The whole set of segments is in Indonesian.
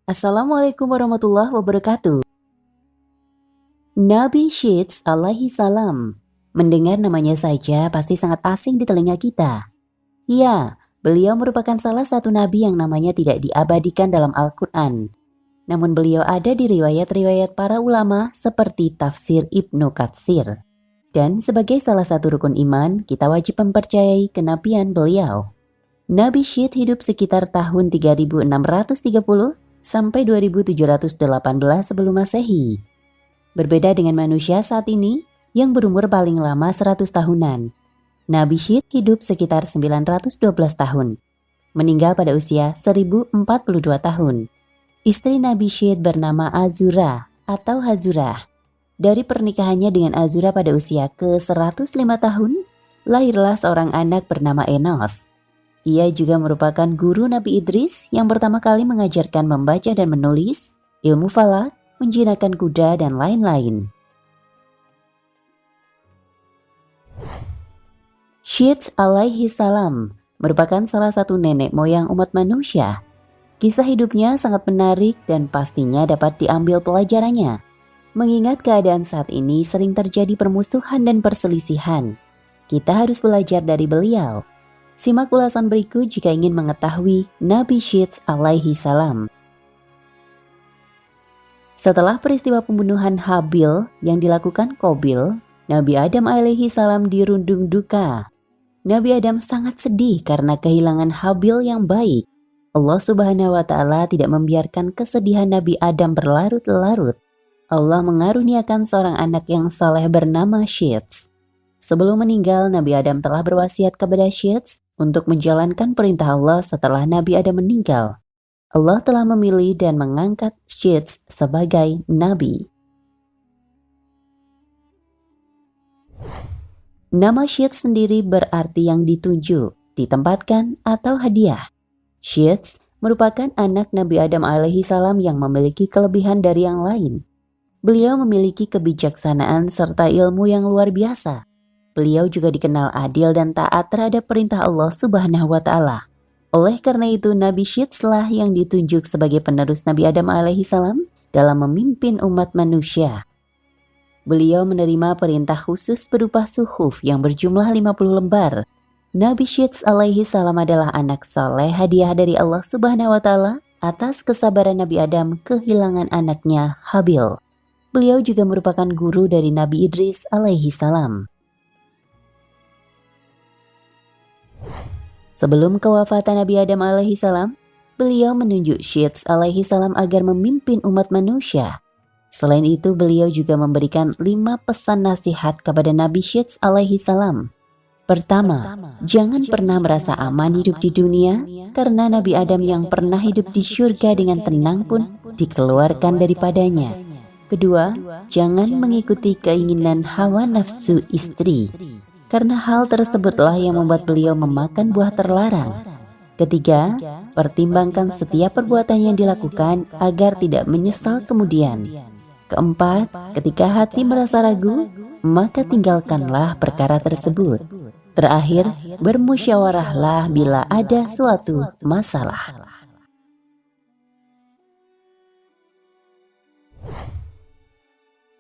Assalamualaikum warahmatullahi wabarakatuh. Nabi Syeds alaihi salam. Mendengar namanya saja pasti sangat asing di telinga kita. Ya, beliau merupakan salah satu nabi yang namanya tidak diabadikan dalam Al-Quran. Namun beliau ada di riwayat-riwayat para ulama seperti tafsir Ibnu Katsir. Dan sebagai salah satu rukun iman, kita wajib mempercayai kenabian beliau. Nabi Syed hidup sekitar tahun 3630 sampai 2718 sebelum Masehi. Berbeda dengan manusia saat ini yang berumur paling lama 100 tahunan. Nabi Syed hidup sekitar 912 tahun, meninggal pada usia 1042 tahun. Istri Nabi Syed bernama Azura atau Hazurah. Dari pernikahannya dengan Azura pada usia ke-105 tahun, lahirlah seorang anak bernama Enos. Ia juga merupakan guru Nabi Idris yang pertama kali mengajarkan membaca dan menulis, ilmu falak, menjinakkan kuda, dan lain-lain. Syeds alaihi salam merupakan salah satu nenek moyang umat manusia. Kisah hidupnya sangat menarik dan pastinya dapat diambil pelajarannya. Mengingat keadaan saat ini sering terjadi permusuhan dan perselisihan, kita harus belajar dari beliau. Simak ulasan berikut jika ingin mengetahui Nabi Syeds alaihi salam. Setelah peristiwa pembunuhan Habil yang dilakukan Qabil, Nabi Adam alaihi salam dirundung duka. Nabi Adam sangat sedih karena kehilangan Habil yang baik. Allah Subhanahu wa Ta'ala tidak membiarkan kesedihan Nabi Adam berlarut-larut. Allah mengaruniakan seorang anak yang saleh bernama Syeds. Sebelum meninggal, Nabi Adam telah berwasiat kepada Syeds untuk menjalankan perintah Allah setelah Nabi Adam meninggal. Allah telah memilih dan mengangkat Syeds sebagai nabi. Nama Syeds sendiri berarti yang dituju, ditempatkan, atau hadiah. Syeds merupakan anak Nabi Adam alaihi salam yang memiliki kelebihan dari yang lain. Beliau memiliki kebijaksanaan serta ilmu yang luar biasa. Beliau juga dikenal adil dan taat terhadap perintah Allah Subhanahu wa Ta'ala. Oleh karena itu, Nabi Syeds lah yang ditunjuk sebagai penerus Nabi Adam alaihi salam dalam memimpin umat manusia. Beliau menerima perintah khusus berupa suhuf yang berjumlah 50 lembar. Nabi Syeds alaihi salam adalah anak saleh hadiah dari Allah Subhanahu wa Ta'ala atas kesabaran Nabi Adam kehilangan anaknya Habil. Beliau juga merupakan guru dari Nabi Idris alaihi salam. Sebelum kewafatan Nabi Adam alaihi salam, beliau menunjuk Syeds alaihi salam agar memimpin umat manusia. Selain itu, beliau juga memberikan 5 pesan nasihat kepada Nabi Syeds alaihi salam. Pertama, jangan pernah merasa aman hidup di dunia, karena Nabi Adam yang pernah hidup di surga dengan tenang pun dikeluarkan daripadanya. Kedua, jangan mengikuti keinginan hawa nafsu istri, karena hal tersebutlah yang membuat beliau memakan buah terlarang. Ketiga, pertimbangkan setiap perbuatan yang dilakukan agar tidak menyesal kemudian. Keempat, ketika hati merasa ragu, maka tinggalkanlah perkara tersebut. Terakhir, bermusyawarahlah bila ada suatu masalah.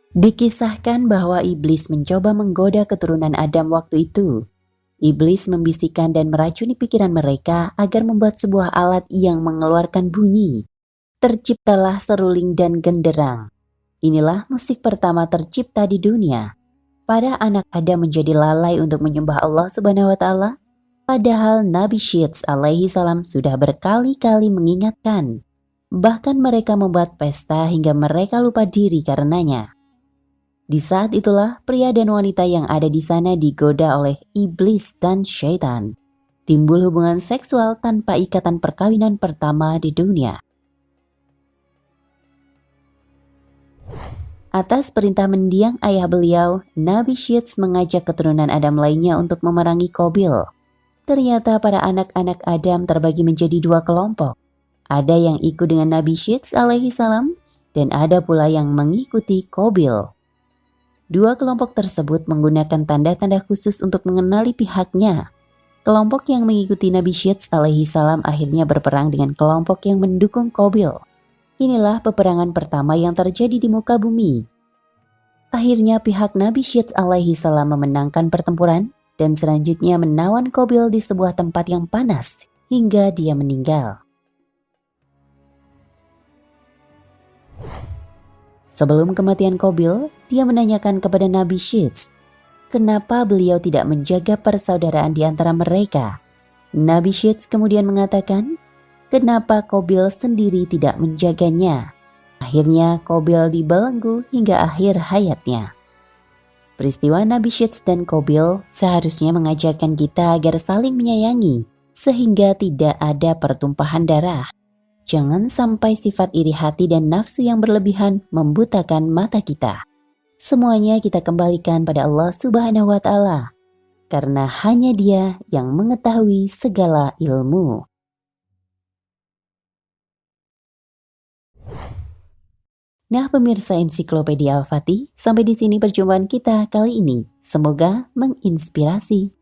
Dikisahkan bahwa iblis mencoba menggoda keturunan Adam waktu itu. Iblis membisikkan dan meracuni pikiran mereka agar membuat sebuah alat yang mengeluarkan bunyi. Terciptalah seruling dan genderang. Inilah musik pertama tercipta di dunia. Para anak Adam menjadi lalai untuk menyembah Allah Subhanahu wa Ta'ala, padahal Nabi Syeds alaihi salam sudah berkali-kali mengingatkan. Bahkan mereka membuat pesta hingga mereka lupa diri karenanya. Di saat itulah pria dan wanita yang ada di sana digoda oleh iblis dan syaitan. Timbul hubungan seksual tanpa ikatan perkawinan pertama di dunia. Atas perintah mendiang ayah beliau, Nabi Syeds mengajak keturunan Adam lainnya untuk memerangi Qabil. Ternyata para anak-anak Adam terbagi menjadi 2 kelompok. Ada yang ikut dengan Nabi Syeds alaihi salam dan ada pula yang mengikuti Qabil. 2 kelompok tersebut menggunakan tanda-tanda khusus untuk mengenali pihaknya. Kelompok yang mengikuti Nabi Syeds alaihi salam akhirnya berperang dengan kelompok yang mendukung Qabil. Inilah peperangan pertama yang terjadi di muka bumi. Akhirnya pihak Nabi Syed alaihi salam memenangkan pertempuran dan selanjutnya menawan Qabil di sebuah tempat yang panas hingga dia meninggal. Sebelum kematian Qabil, dia menanyakan kepada Nabi Syed, kenapa beliau tidak menjaga persaudaraan di antara mereka. Nabi Syed kemudian mengatakan, kenapa Qabil sendiri tidak menjaganya. Akhirnya Qabil dibelenggu hingga akhir hayatnya. Peristiwa Nabi Syed dan Qabil seharusnya mengajarkan kita agar saling menyayangi, sehingga tidak ada pertumpahan darah. Jangan sampai sifat iri hati dan nafsu yang berlebihan membutakan mata kita. Semuanya kita kembalikan pada Allah Subhanahu wa Ta'ala, karena hanya Dia yang mengetahui segala ilmu. Nah pemirsa Ensiklopedia Al-Fatih, sampai di sini perjumpaan kita kali ini. Semoga menginspirasi.